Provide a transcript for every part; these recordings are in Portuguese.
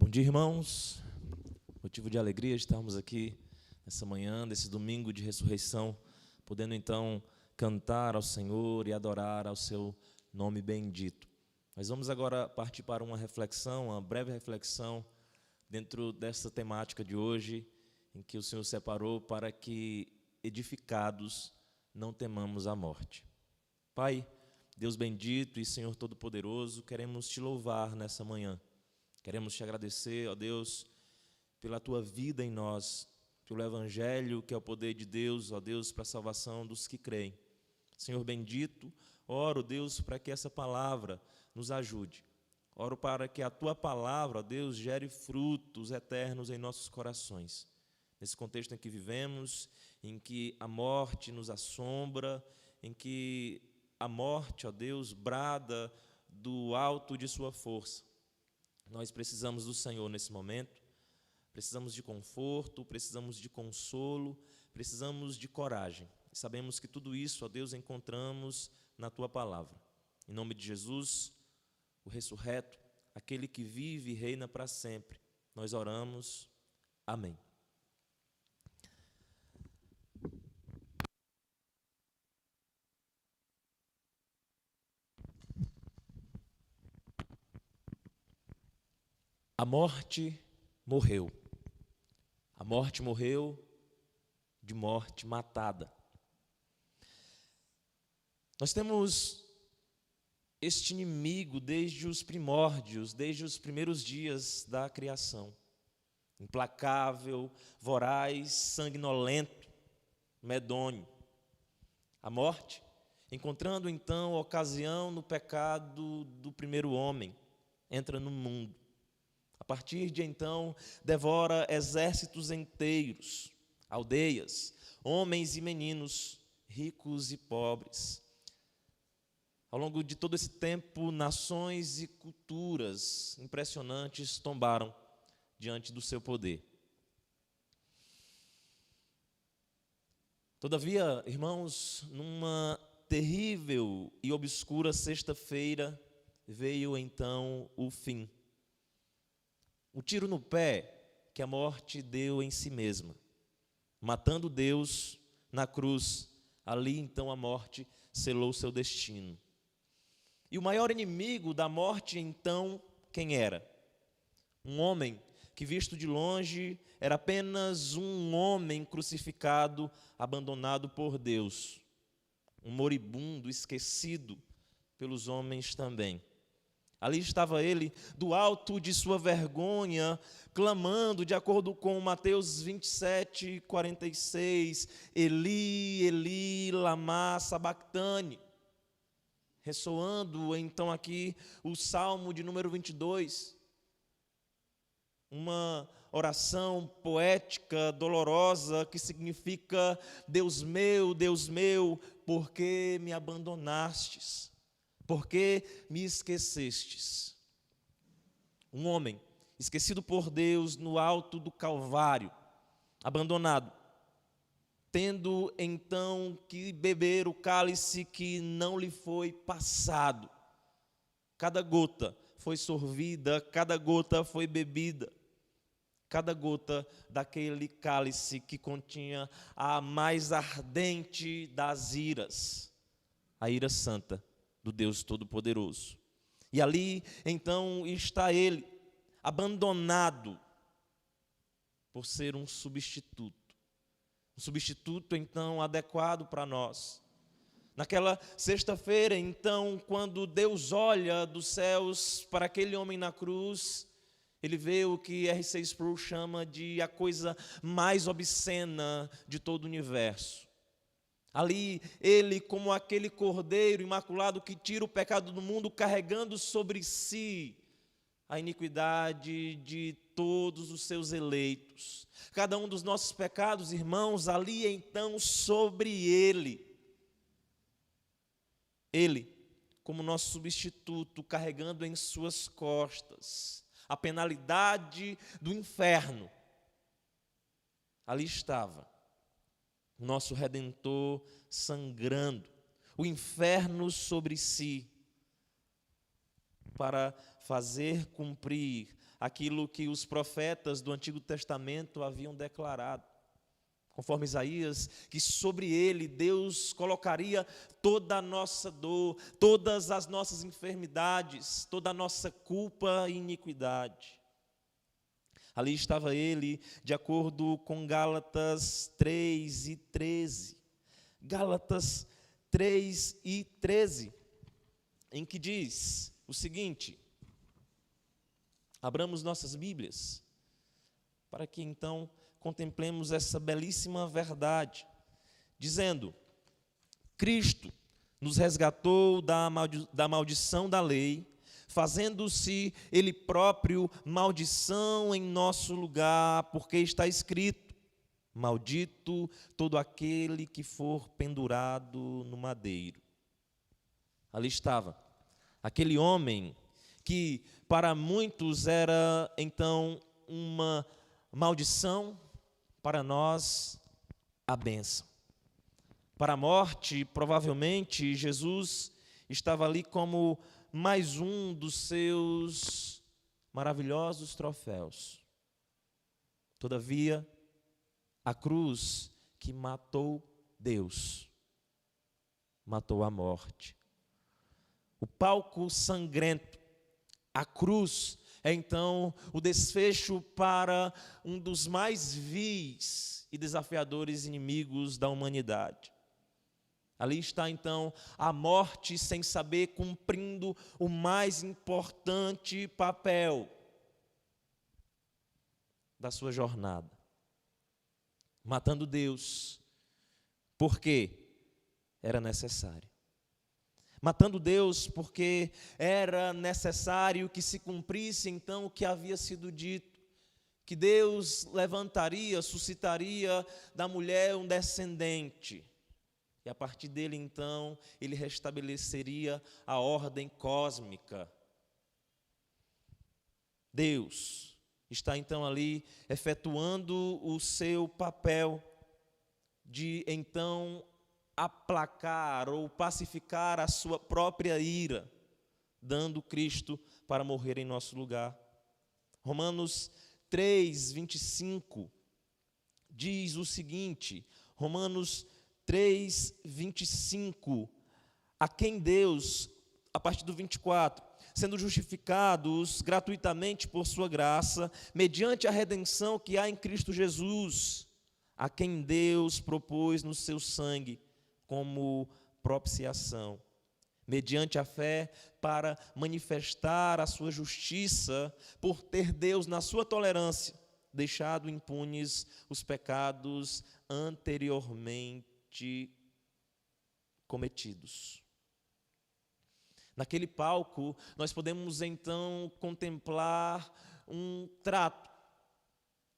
Bom dia, irmãos. Motivo de alegria estarmos aqui nessa manhã, desse domingo de ressurreição, podendo então cantar ao Senhor e adorar ao seu nome bendito. Nós vamos agora partir para uma reflexão, uma breve reflexão dentro dessa temática de hoje, em que o Senhor separou para que, edificados, não temamos a morte. Pai, Deus bendito e Senhor Todo-Poderoso, queremos te louvar nessa manhã. Queremos te agradecer, ó Deus, pela tua vida em nós, pelo Evangelho, que é o poder de Deus, ó Deus, para a salvação dos que creem. Senhor bendito, oro, Deus, para que essa palavra nos ajude. Oro para que a tua palavra, ó Deus, gere frutos eternos em nossos corações. Nesse contexto em que vivemos, em que a morte nos assombra, em que a morte, ó Deus, brada do alto de sua força. Nós precisamos do Senhor nesse momento, precisamos de conforto, precisamos de consolo, precisamos de coragem. E sabemos que tudo isso, ó Deus, encontramos na tua palavra. Em nome de Jesus, o ressurreto, aquele que vive e reina para sempre, nós oramos. Amém. A morte morreu. A morte morreu de morte matada. Nós temos este inimigo desde os primórdios, desde os primeiros dias da criação. Implacável, voraz, sanguinolento, medonho. A morte, encontrando então ocasião no pecado do primeiro homem, entra no mundo. A partir de então, devora exércitos inteiros, aldeias, homens e meninos, ricos e pobres. Ao longo de todo esse tempo, nações e culturas impressionantes tombaram diante do seu poder. Todavia, irmãos, numa terrível e obscura sexta-feira, veio então o fim. O tiro no pé que a morte deu em si mesma, matando Deus na cruz. Ali então a morte selou seu destino. E o maior inimigo da morte então, quem era? Um homem que, visto de longe, era apenas um homem crucificado, abandonado por Deus. Um moribundo, esquecido pelos homens também. Ali estava ele, do alto de sua vergonha, clamando, de acordo com Mateus 27, 46, Eli, Eli, lama sabactani. Ressoando então aqui o Salmo de número 22. Uma oração poética, dolorosa, que significa: Deus meu, por que me abandonastes? Por que me esquecestes? Um homem esquecido por Deus no alto do Calvário, abandonado, tendo então que beber o cálice que não lhe foi passado. Cada gota foi sorvida, cada gota foi bebida. Cada gota daquele cálice que continha a mais ardente das iras, a ira santa do Deus Todo-Poderoso. E ali, então, está ele, abandonado por ser um substituto. Um substituto, então, adequado para nós. Naquela sexta-feira, então, quando Deus olha dos céus para aquele homem na cruz, ele vê o que R.C. Sproul chama de a coisa mais obscena de todo o universo. Ali, ele, como aquele cordeiro imaculado que tira o pecado do mundo, carregando sobre si a iniquidade de todos os seus eleitos. Cada um dos nossos pecados, irmãos, ali então sobre ele. Ele, como nosso substituto, carregando em suas costas a penalidade do inferno. Ali estava o nosso Redentor sangrando, o inferno sobre si, para fazer cumprir aquilo que os profetas do Antigo Testamento haviam declarado. Conforme Isaías, que sobre ele Deus colocaria toda a nossa dor, todas as nossas enfermidades, toda a nossa culpa e iniquidade. Ali estava ele, de acordo com Gálatas 3:13. Gálatas 3:13, em que diz o seguinte: abramos nossas Bíblias, para que então contemplemos essa belíssima verdade, dizendo: Cristo nos resgatou da maldição da lei, fazendo-se Ele próprio maldição em nosso lugar, porque está escrito: maldito todo aquele que for pendurado no madeiro. Ali estava aquele homem que para muitos era então uma maldição, para nós a bênção. Para a morte, provavelmente, Jesus estava ali como mais um dos seus maravilhosos troféus. Todavia, a cruz que matou Deus, matou a morte. O palco sangrento, a cruz, é então o desfecho para um dos mais vis e desafiadores inimigos da humanidade. Ali está então a morte sem saber, cumprindo o mais importante papel da sua jornada. Matando Deus, porque era necessário. Matando Deus porque era necessário que se cumprisse então o que havia sido dito, que Deus levantaria, suscitaria da mulher um descendente, e a partir dele então ele restabeleceria a ordem cósmica. Deus está então ali efetuando o seu papel de então aplacar ou pacificar a sua própria ira, dando Cristo para morrer em nosso lugar. Romanos 3:25 diz o seguinte, Romanos 3:25, a quem Deus, a partir do 24, sendo justificados gratuitamente por sua graça, mediante a redenção que há em Cristo Jesus, a quem Deus propôs no seu sangue, como propiciação, mediante a fé, para manifestar a sua justiça, por ter Deus, na sua tolerância, deixado impunes os pecados anteriormente cometidos. Naquele palco, nós podemos então contemplar um trato.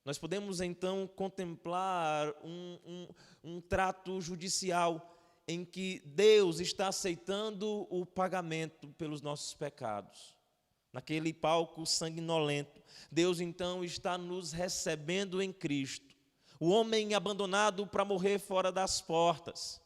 Nós podemos então contemplar um trato judicial em que Deus está aceitando o pagamento pelos nossos pecados. Naquele palco sanguinolento, Deus então está nos recebendo em Cristo. O homem abandonado para morrer fora das portas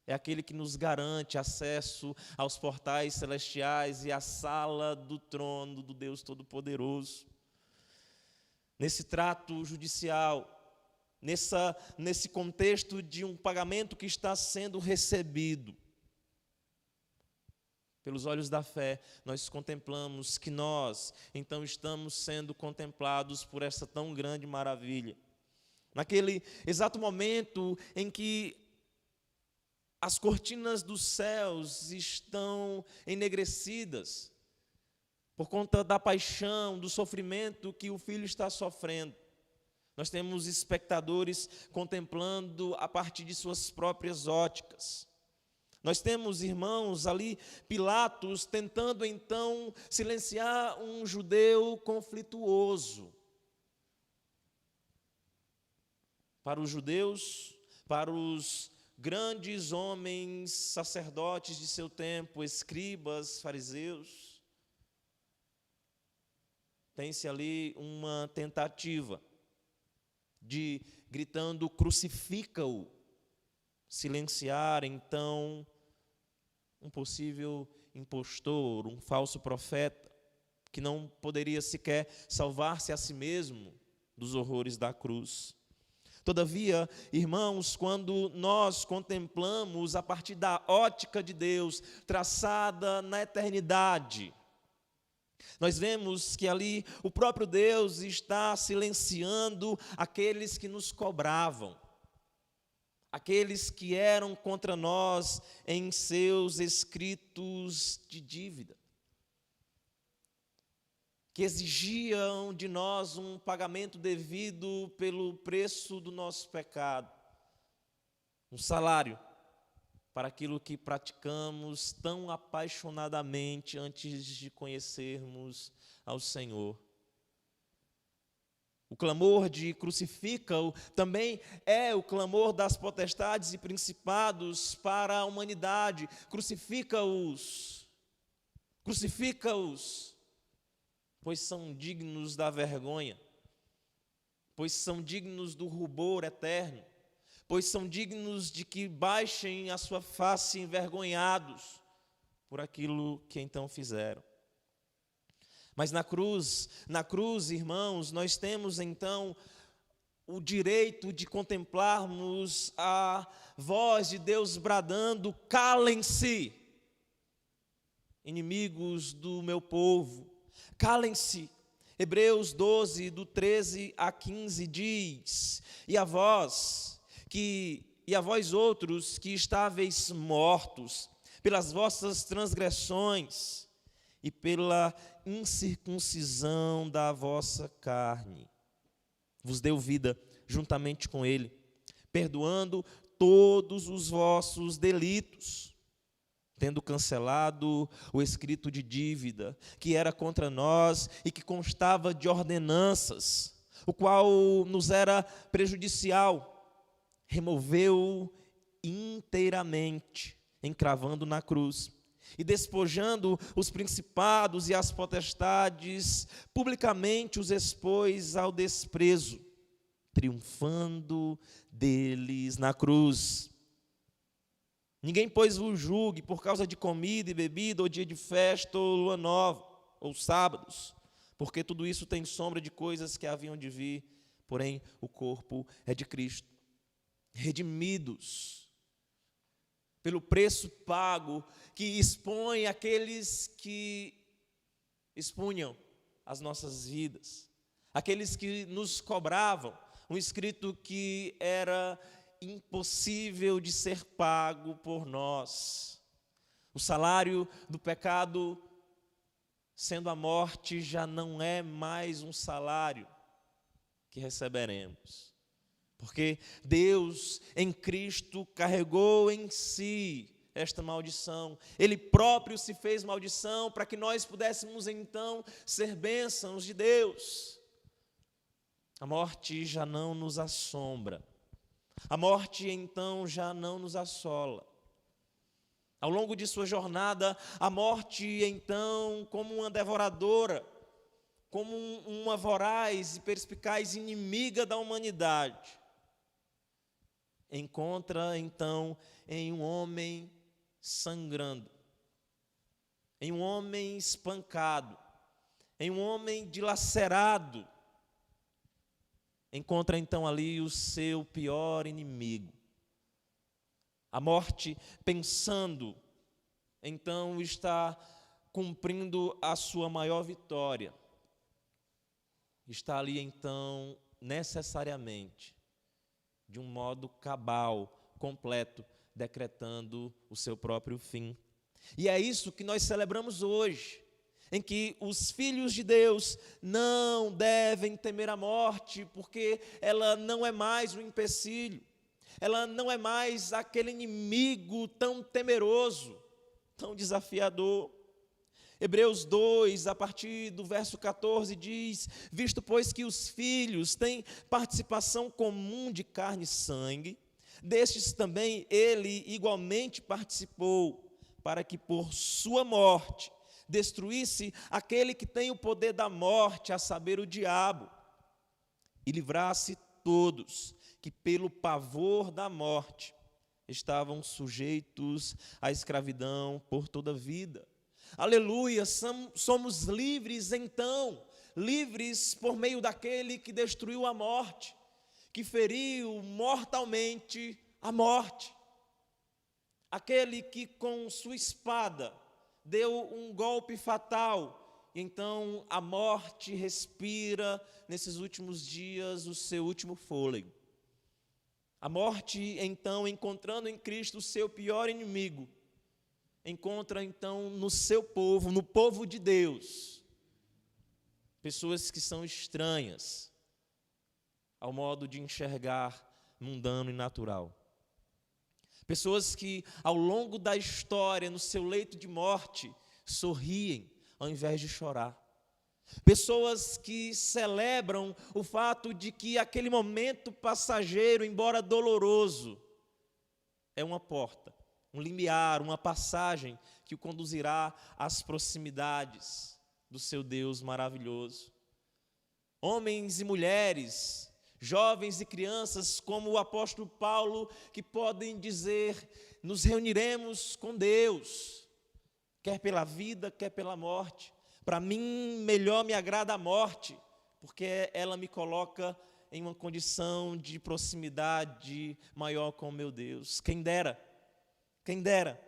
é aquele que nos garante acesso aos portais celestiais e à sala do trono do Deus Todo-Poderoso. Nesse trato judicial, nesse contexto de um pagamento que está sendo recebido, pelos olhos da fé, nós contemplamos que nós, então, estamos sendo contemplados por essa tão grande maravilha. Naquele exato momento em que as cortinas dos céus estão enegrecidas, por conta da paixão, do sofrimento que o Filho está sofrendo, nós temos espectadores contemplando a partir de suas próprias óticas. Nós temos, irmãos, ali, Pilatos tentando então silenciar um judeu conflituoso. Para os judeus, para os grandes homens sacerdotes de seu tempo, escribas, fariseus, tem-se ali uma tentativa de, gritando, crucifica-o, silenciar, então, um possível impostor, um falso profeta, que não poderia sequer salvar-se a si mesmo dos horrores da cruz. Todavia, irmãos, quando nós contemplamos a partir da ótica de Deus, traçada na eternidade, nós vemos que ali o próprio Deus está silenciando aqueles que nos cobravam, aqueles que eram contra nós em seus escritos de dívida, que exigiam de nós um pagamento devido pelo preço do nosso pecado, um salário para aquilo que praticamos tão apaixonadamente antes de conhecermos ao Senhor. O clamor de crucifica-o também é o clamor das potestades e principados para a humanidade. Crucifica-os, crucifica-os, pois são dignos da vergonha, pois são dignos do rubor eterno, pois são dignos de que baixem a sua face envergonhados por aquilo que então fizeram. Mas na cruz, irmãos, nós temos então o direito de contemplarmos a voz de Deus bradando: calem-se, inimigos do meu povo, calem-se. Hebreus 12, do 13 a 15 diz: e a vós outros que estáveis mortos pelas vossas transgressões e pela incircuncisão da vossa carne, vos deu vida juntamente com ele, perdoando todos os vossos delitos, tendo cancelado o escrito de dívida que era contra nós e que constava de ordenanças, o qual nos era prejudicial, removeu inteiramente, encravando na cruz, e despojando os principados e as potestades, publicamente os expôs ao desprezo, triunfando deles na cruz. Ninguém, pois, vos julgue por causa de comida e bebida, ou dia de festa, ou lua nova, ou sábados, porque tudo isso tem sombra de coisas que haviam de vir, porém o corpo é de Cristo. Redimidos pelo preço pago que expõe aqueles que expunham as nossas vidas, aqueles que nos cobravam, um escrito que era impossível de ser pago por nós. O salário do pecado, sendo a morte, já não é mais um salário que receberemos, porque Deus em Cristo carregou em si esta maldição. Ele próprio se fez maldição para que nós pudéssemos então ser bênçãos de Deus. A morte já não nos assombra. A morte então já não nos assola. Ao longo de sua jornada, a morte então, como uma devoradora, como uma voraz e perspicaz inimiga da humanidade, encontra então em um homem sangrando, em um homem espancado, em um homem dilacerado, encontra então ali o seu pior inimigo. A morte, pensando, então está cumprindo a sua maior vitória. Está ali então, necessariamente, de um modo cabal, completo, decretando o seu próprio fim. E é isso que nós celebramos hoje, em que os filhos de Deus não devem temer a morte, porque ela não é mais um empecilho, ela não é mais aquele inimigo tão temeroso, tão desafiador. Hebreus 2, a partir do verso 14, diz: visto, pois, que os filhos têm participação comum de carne e sangue, destes também ele igualmente participou, para que por sua morte destruísse aquele que tem o poder da morte, a saber, o diabo, e livrasse todos que pelo pavor da morte estavam sujeitos à escravidão por toda a vida. Aleluia, somos livres então, livres por meio daquele que destruiu a morte, que feriu mortalmente a morte. Aquele que com sua espada deu um golpe fatal, e então a morte respira nesses últimos dias o seu último fôlego. A morte, então, encontrando em Cristo o seu pior inimigo, encontra então no seu povo, no povo de Deus, pessoas que são estranhas ao modo de enxergar mundano e natural. Pessoas que ao longo da história, no seu leito de morte, sorriem ao invés de chorar. Pessoas que celebram o fato de que aquele momento passageiro, embora doloroso, é uma porta, um limiar, uma passagem que o conduzirá às proximidades do seu Deus maravilhoso. Homens e mulheres, jovens e crianças, como o apóstolo Paulo, que podem dizer: nos reuniremos com Deus, quer pela vida, quer pela morte. Para mim, melhor me agrada a morte, porque ela me coloca em uma condição de proximidade maior com o meu Deus. Quem dera, quem dera.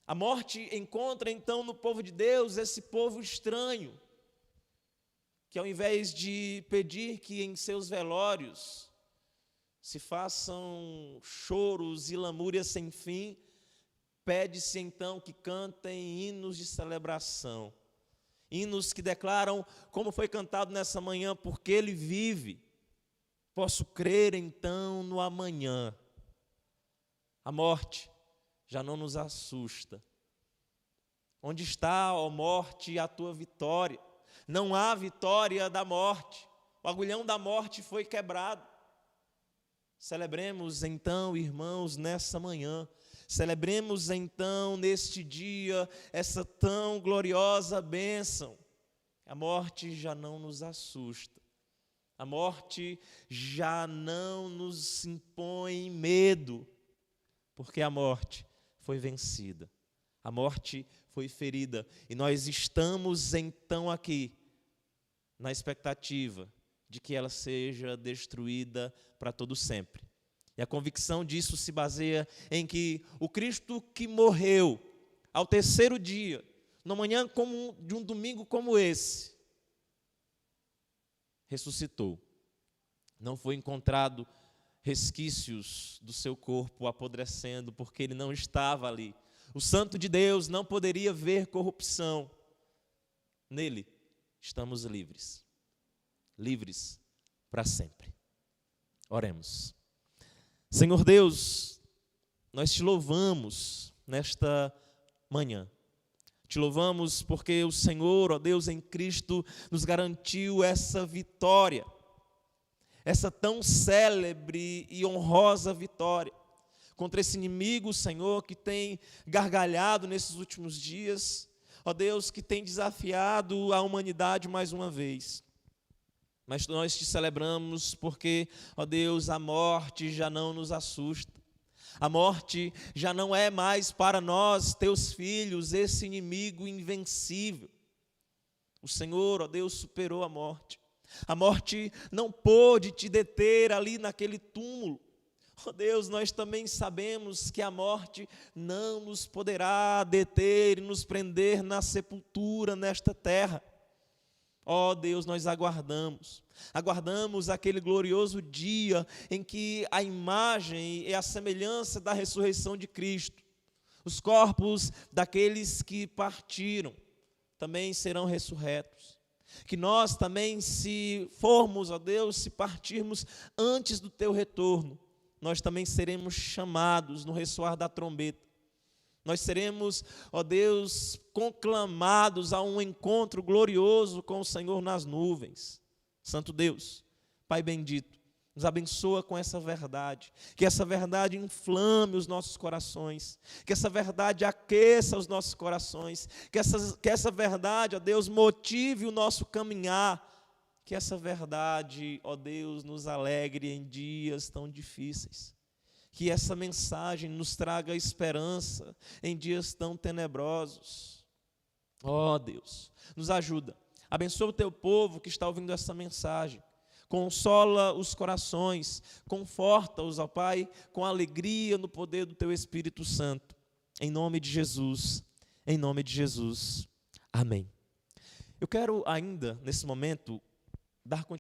A morte encontra então no povo de Deus esse povo estranho, que ao invés de pedir que em seus velórios se façam choros e lamúrias sem fim, pede-se então que cantem hinos de celebração. Hinos que declaram, como foi cantado nessa manhã: porque Ele vive, posso crer então no amanhã. A morte já não nos assusta. Onde está, ó morte, a tua vitória? Não há vitória da morte. O agulhão da morte foi quebrado. Celebremos então, irmãos, nessa manhã. Celebremos então, neste dia, essa tão gloriosa bênção. A morte já não nos assusta. A morte já não nos impõe medo, porque a morte foi vencida. A morte foi ferida. E nós estamos então aqui, na expectativa de que ela seja destruída para todo sempre. E a convicção disso se baseia em que o Cristo que morreu ao terceiro dia, numa manhã de um domingo como esse, ressuscitou. Não foi encontrado resquícios do seu corpo apodrecendo, porque ele não estava ali. O Santo de Deus não poderia ver corrupção. Nele estamos livres. Livres para sempre. Oremos. Senhor Deus, nós te louvamos nesta manhã. Te louvamos porque o Senhor, ó Deus, em Cristo, nos garantiu essa vitória, essa tão célebre e honrosa vitória contra esse inimigo, Senhor, que tem gargalhado nesses últimos dias, ó Deus, que tem desafiado a humanidade mais uma vez. Mas nós te celebramos porque, ó Deus, a morte já não nos assusta. A morte já não é mais para nós, teus filhos, esse inimigo invencível. O Senhor, ó Deus, superou a morte. A morte não pôde te deter ali naquele túmulo. Ó Deus, nós também sabemos que a morte não nos poderá deter e nos prender na sepultura nesta terra. Ó Deus, nós aguardamos aquele glorioso dia em que a imagem e a semelhança da ressurreição de Cristo, os corpos daqueles que partiram, também serão ressurretos. Que nós também, se formos, ó Deus, se partirmos antes do teu retorno, nós também seremos chamados no ressoar da trombeta. Nós seremos, ó Deus, conclamados a um encontro glorioso com o Senhor nas nuvens. Santo Deus, Pai bendito, nos abençoa com essa verdade. Que essa verdade inflame os nossos corações. Que essa verdade aqueça os nossos corações. Que essa verdade, ó Deus, motive o nosso caminhar. Que essa verdade, ó Deus, nos alegre em dias tão difíceis. Que essa mensagem nos traga esperança em dias tão tenebrosos. Ó Deus, nos ajuda. Abençoa o teu povo que está ouvindo essa mensagem. Consola os corações, conforta-os, ó Pai, com alegria no poder do teu Espírito Santo. Em nome de Jesus, em nome de Jesus. Amém. Eu quero ainda, nesse momento, dar continuidade